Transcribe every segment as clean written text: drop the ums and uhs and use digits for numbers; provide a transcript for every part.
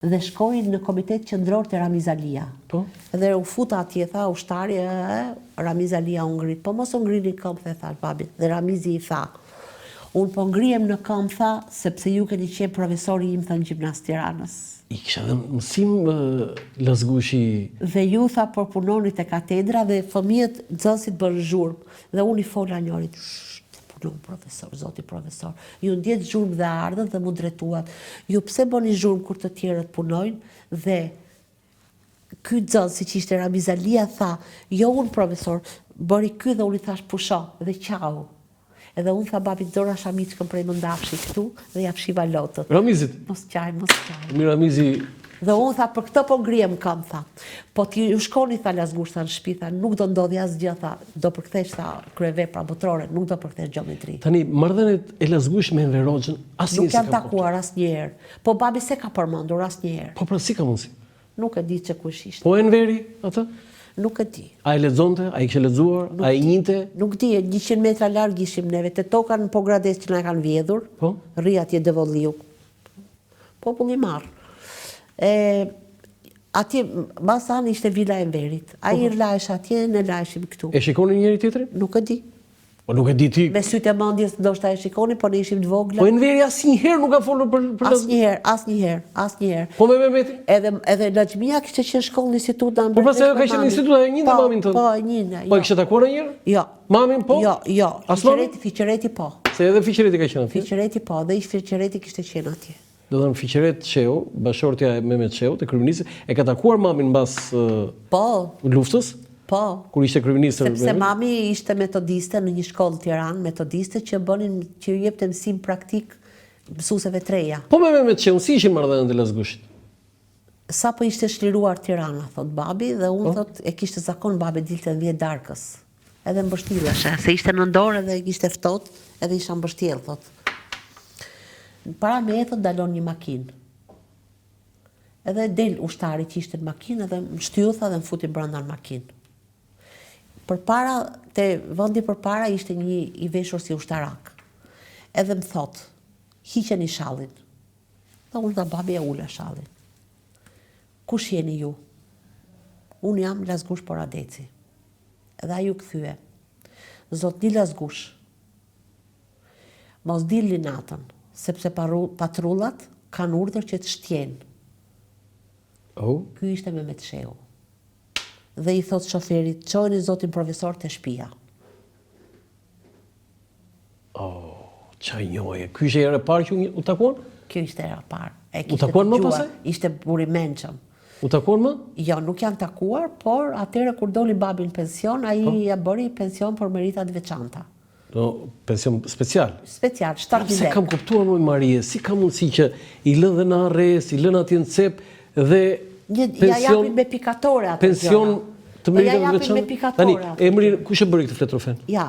Dhe shkoi në komitet qendror të Ramiz Alia. Po? Dhe u futa atje, tha ushtari, Ramiz Alia u ngrit. Po mos u ngrini këmbë, tha babi. Dhe Ramizi i tha, unë po ngrihem në këmbë, tha, sepse ju keni qenë profesori im, tha, në Gjimnaz Tiranës. I kisha dhe mësim Lazgushi. Dhe ju, tha, por punoni te katedra dhe fëmijët nxënësit bën zhurmë. Dhe unë i fola njërit, punon profesor, zoti profesor. Ju ndjet zhurmë dhe ardhën dhe mu drejtuat. Ju pse bëni zhurmë kur të tjerët punojnë? Dhe ky nxënësi që ishte Ramiz Alia tha, jo unë profesor, bëri ky dhe unë i thash pusho dhe qau. Edhe unë tha babit Dora Shamiçkën prej më ndafshi këtu dhe ja fshiva lotët. Ramizit? Mos qaj, mos qaj. Mi Ramizi... Dhe unë tha, për këtë po ngrihem kam, tha. Po ti ju shkoni, tha Lazgush, tha në shtëpi, tha, nuk do ndodhi asgjë, tha, do përkthesh, tha, kryevepra botërore, nuk do përkthesh gjeometri. Tani, marrëdhëniet e Lazgush me Enver Hoxhën asnjëherë nuk janë takuar asnjëherë. Po babi se ka përmendur asnjëherë. Po pra si ka mundsi? Nuk e di që kush ishte. Po Enveri atë? Nuk e di. A e lexonte? A i kishte lexuar? A i njinte? Nuk di, 100 metra larg ishim neve, te toka në Pogrades që na kanë vjedhur. Po? Rri atje Devolliu. Popull i marr. Atje, basan ishte vila e Enverit. A i rlajsh atje, ne lajshim këtu. E shikoni njëri tjetrin? Nuk e di. Po nuk e di ti. Me sytë e mendjes ndoshta e shikoni, po ne ishim të vogla. Po Enveri asnjëherë nuk ka folur për Asnjëherë. Po me Mehmetin? Edhe Laxhmia kishte qenë shkollë në institut Po pastaj ajo ka qenë në institut, e njëjtë mamin tënd. Po, e njëjtë. Po e kishte takuar ndonjëherë? Jo. Mamin po? Jo. Fiqereti po. Se edhe Fiqereti ka qenë atje. Fiqereti po, dhe ish Fiqereti kishte qenë atje. Do të thënë Fiqeret Sheu, bashortja e Mehmet Sheu, te kryeministri, e ka takuar mamin mbas luftës? Po. Kur ishte kryeminist. Sepse mami ishte metodiste në një shkollë Tiranë, metodiste që ju jepte mësim praktik mësuesve të reja. Po me Mehmet Sheu, si ishin marrëdhëniet e Lazgushit? Sa po ishte shliruar Tirana, thot babi, dhe unë thot e kishte zakon babi dilte në 10 darkës. Edhe mbështjelleshe, se ishte në dorë edhe ishte ftohtë, edhe isha mbështjell, thot. Para me e thot dalon një makinë. Edhe del ushtari që ishte në makinë edhe më shtyutha dhe më futi brenda në makinë. Përpara, te vendi përpara ishte një i veshur si ushtarak. Edhe më thot, hiqeni shallin. Dhe unë dhe babi e ula shallin. Kush jeni ju? Unë jam Lazgush Poradeci. Edhe a ju këthyë. Zotni Lazgush, mos dilni natën, sepse patrullat kanë urdhër që të shtjenë. Ky ishte Mehmet Sheu. Dhe i thot shoferit, çojeni zotin profesor te shtëpia. Çaj njoje. Ky ishte era e parë që u takuan? Kjo ishte era e parë. U takuan më pasaj? Ishte buri mençëm. U takuan më? Jo, nuk janë takuar, por atëherë kur doli babi në pension, ai ja bëri pension për meritat veçanta. Pension special? Special, 7.000 Se kam kuptuar më Marie, si ka mundësi që i lën dhe në arrest, i lën atje në cep dhe ja japin me pikatore atë. Pension të meritat me veçanta. pikatore. Tani, emri kush e bëri këtë fletrofen? Ja.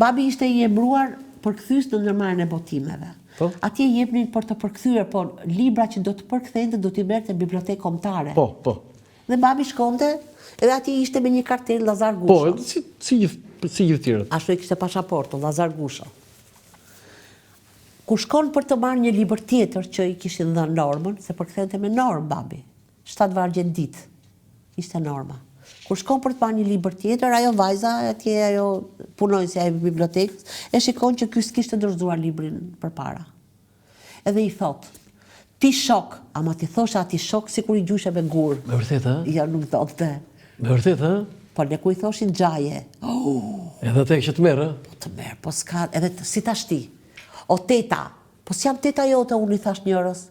Babi ishte i emëruar përkthyes në ndërmarrjen e botimeve. Atje jepnin për të përkthyer, po libra që do të përkthente do t'i merrte në bibliotekë kombëtare. Po. Dhe babi shkonte, edhe atje ishte me një kartel Lazar Gusha. Po, si gjithë tjerët. Ashtu e kishte pasaportën Lazar Gusha. Kur shkon për të marrë një libër tjetër që i kishin dhënë normën, se përkthente me normë babi. 7 vargje në ditë. Ishte norma. Kur shkon për të marrë një libër tjetër, ajo vajza atje, ajo punonjësja e bibliotekës, e shikon që ky s'kishte dorëzuar librin përpara. Edhe i thot, ti shok, ama ti thosha ati shok sikur i gjyshe me gur. Me vërtet, ha? Ja, nuk thotë. Me vërtet, ha? Po ne ku i thoshin xhaje. Edhe te që të merë, ha? Po të merë, po s'ka, edhe si ta shti. O teta, po s'jam teta jote, unë i thash njërës.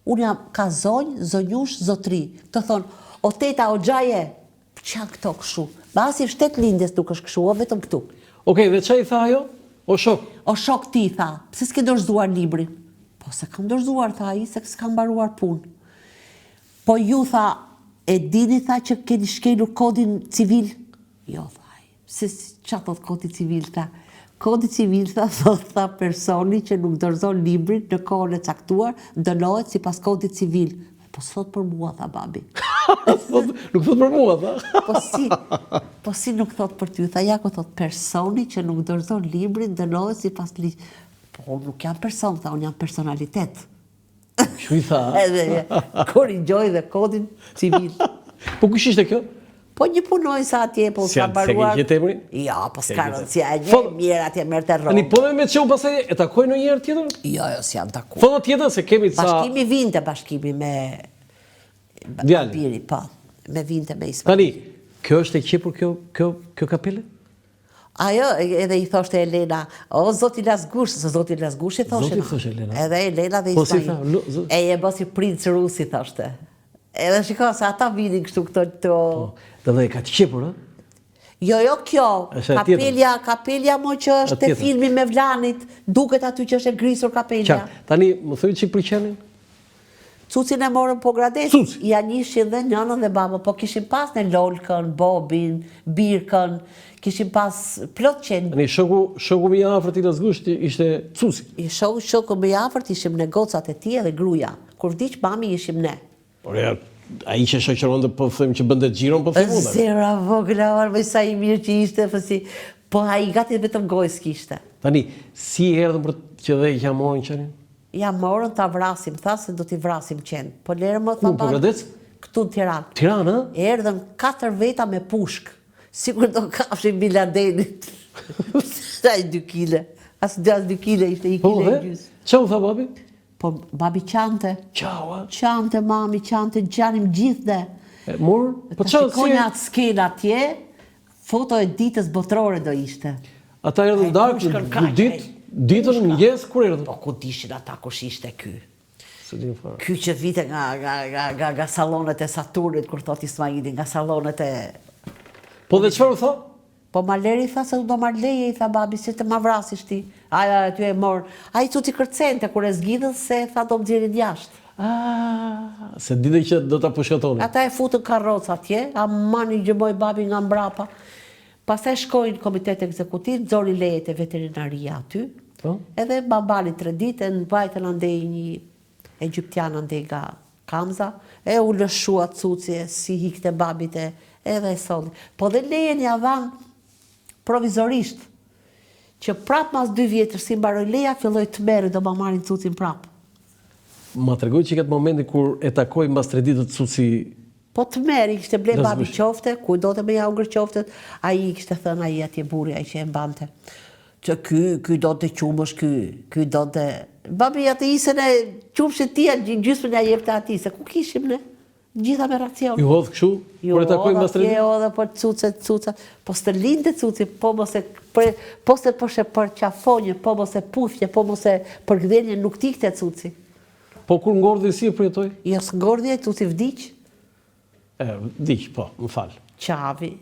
Unë jam ka zonjë, zonjush, zotri. Të thonë, o teta, o xhaje, që janë këto këshu? Basi 7 lindjes nuk është këshu, o vetëm këtu. Okej, dhe që i tha ajo? O shok? O shok ti, tha, pse s'ke dorëzuar librin? Po se kam dorëzuar, tha i, se s'kam mbaruar punë. Po ju, tha, e dini, tha, që keni shkelur kodin civil? Jo, tha i, se që thot kodi civil, tha? Kodi civil, tha personi që nuk dorëzon librin në kohën e caktuar, dënohet si pas kodit civil. Po s'thot për mua, tha babi. Nuk thot për mua, tha? Po si nuk thot për ty, tha jako thot personi që nuk dorëzon librin, dënohet si pas Po nuk jam person, tha, unë jam personalitet. Që i tha? Edhe korrigjoj dhe kodin civil. Po kush ishte kjo? Po një punojnë sa atje, po sa baruar. Se ke temrin? Ja, po s'ka rëndësia, një mirë atje merr të rrogë. Tani po me çeu pastaj e takoj në një herë tjetër? Jo, s'jam takuar. Foto tjetër se kemi ca Bashkimi vinte bashkimi me Djalin. Biri, po, me vinte me Ismail. Tani, kjo është e qepur kjo kapele? Ajo, edhe i thoshte Elena, o, zoti Lazgush, se zoti Lazgush i thoshe. Zoti thoshte Elena. Edhe Elena dhe Po si Ismail. tha, E je bësi princ rusi, thoshte. Edhe shiko, se ata vinin kështu këto... Dhe e ka të qepur, ha? Jo, kjo, Është e tjetër. kapelja mo që është Është te tjetër. filmi me Vlanit, duket aty që është e grisur kapelja. Qartë. Tani, më thoi që për qenin? Cucin e morën po grades, Cuci. ja njëshin dhe njënën dhe babë, po kishin pas në Lolkën, Bobin, Birkën, kishin pas plot qenë. Tani, shoku më i afërt i Lazgusht ishte Cusi. I shoku më i afërt ishim ne gocat e tij dhe gruaja. Kur vdiq mami ishim ne. Por ja, ai që shoqëron dhe po them që bënte xhiron, po them unë. Zera vogla, orë sa i mirë që ishte, po ai gati vetëm gojës kishte. Tani, si erdhën për që dhe ja morën qenin? Ja morën ta vrasim, tha se do t'i vrasim qenë. Po lere më Ku, tha po Gradec? këtu në Tiranë. Tiranë, ha? Erdhën 4 veta me pushk. Sigur do kafshin Biladenit. Ai 2 kile. As 2 kile ishte 1 Po, kile dhe? e gjys. Qa u tha babi? Po babi qante. Qau, ha? Qante mami, qante gjanim gjithë dhe. E morën? Po Ta qa, shikonja atë skenë atje, foto e ditës botërore do ishte. ata erdhën Ai darkë, pushkën kaq, ditën mëngjes, kur erdhën? Po ku dishin ata kush ishte ky? Se di fare. Ky që vite nga salonet e Saturnit, kur thot Ismaili, nga salonet e... Po dhe çfarë u tha? Po Marleri tha se do marr leje, i tha babi, si të ma vrasish ti. Aja aty e morë. A i cuti kërcente, kur e zgjidhën se tha do më gjerin jashtë. Se dite që do ta pushkatoni. Ata e futën karroca atje, a mani gjëmoj babi nga mbrapa. Pastaj shkojnë komitet ekzekutiv, nxori lejet e veterinaria aty. Po? Edhe babali 3 ditë, në vajtën andej një egyptian andej nga Kamza, e u lëshua cuci, si hikte babit edhe e solli. Po dhe lejen ja dhanë provizorisht, që prap mas 2 vjetër si mbaroj leja, filloj të merë, do ma marrin cucin prap. Ma tregoj që këtë momenti kur e takoj mbas 3 ditë Cuci. Po të merë, i kishte ble Lazgush. babi qofte, ku do të me ja ungër qoftet, a i kishte thënë a i atje buri, a i që e mbante. Që ky do të qumësh, ky do të... Babi atë isën e qumësht tia, gjysmën e jepte ati, se ku kishim ne? Gjitha me racion. Ju hodh kështu? Kur e takoj mbas 3 ditë? Jo, dhe po cuca, po së të linde cuci, po mos e përshe për qafonje, po mos e puthje, po mos e përgdhenje, nuk tikte cuci. Po kur ngordhi si e përjetoj? Jo së ngordhje, cuci vdiq, Diq, po, më fal. qavi,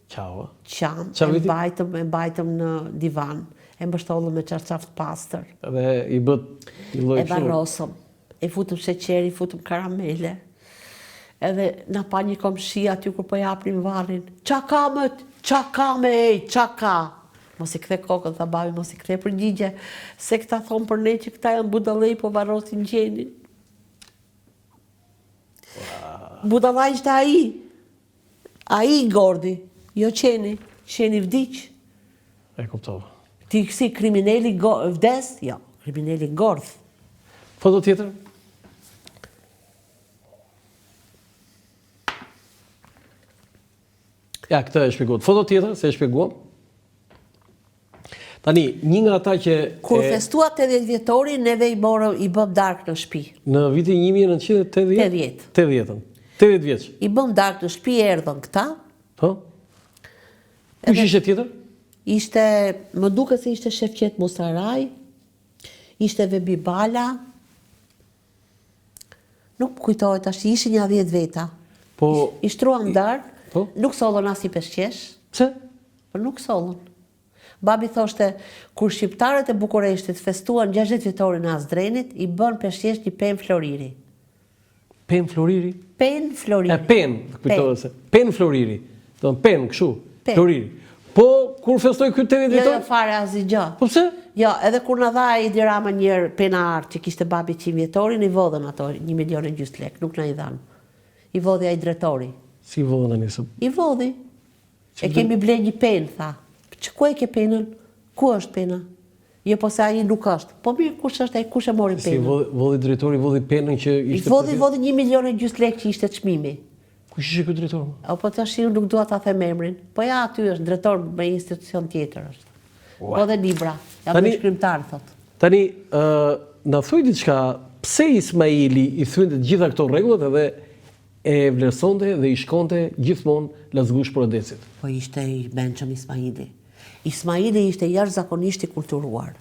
Qau. qam, Qa viti? e mbajtëm në divan, e mbështollëm me qarqaft pastër, Edhe i bët një lloj e varrosëm, e futëm sheqeri, futëm karamele, edhe na pa një komshi aty kur po japnin varrin. Qa ka me ej, qa ka? Mos i kthe kokën, tha babi, mos i kthe përgjigje, se këta thonë për ne që këta janë budallej, po varrosin gjenin. Budallaj ishte ai gordi, jo qeni vdiq. E kuptova. Ti si krimineli vdes? Jo, krimineli gordh. Foto tjetër? Ja, këtë e shpjeguat. Foto tjetër, se e shpjeguam. Tani, një nga ata që... Kur festua 80 vjetori, neve i bëm darkë në shtëpi. Në vitin 1980? 80. 80 vjeç. I bëm darkë në shtëpi, erdhën këta. Po? Kush ishte tjetër? Ishte, më duket se ishte Shefqet Musaraj, ishte Vebi Bala, nuk kujtohet ashtë, ishin një 10 veta. Po... I shtruan darkë, Po? nuk sollën as i peshqesh, Pse? po nuk sollën. Babi thoshte, kur shqiptarët e Bukureshtit festuan 60 vjetorin e Azdrenit, i bën peshqesh një pen floriri. Pen Floriri? Pen floriri. Pen, kujtohet se. Pen Floriri. Do në pen, kështu. Pen. Floriri. Po, kur festoj këtë 80 Jo, vjetor? fare asgjë gjë. Po pse? Jo, edhe kur në dha i dirama njerë pena artë që kishte babi 100 vjetorin, i vodhen ato 1,5 milion lek, nuk në i dhanë. I vodhi ai dretori. Si vodhen tani se... I vodhi. E kemi ble një pen, tha. Që ku e ke penën? Ku është pena? Jo, po se ai nuk është. Po mirë, kush është ai, kush e mori Si penën? vodhi drejtori, vodhi penën që ishte... Vodhi 1,5 milion lekë që ishte çmimi. Kush ishte ky drejtor? Po tash unë nuk dua ta them emrin. Po ja, aty është drejtor me institucion tjetër është. Po dhe libra. Jam një shkrimtar, thot. Tani, na thuj diçka, pse Ismaili i thynte të gjitha këto rregullat edhe e vlerësonte dhe i shkonte gjithmonë Lazgush Poradecit? Po ishte i mençëm Ismaili. Ismaili ishte jashtëzakonisht i kulturuar.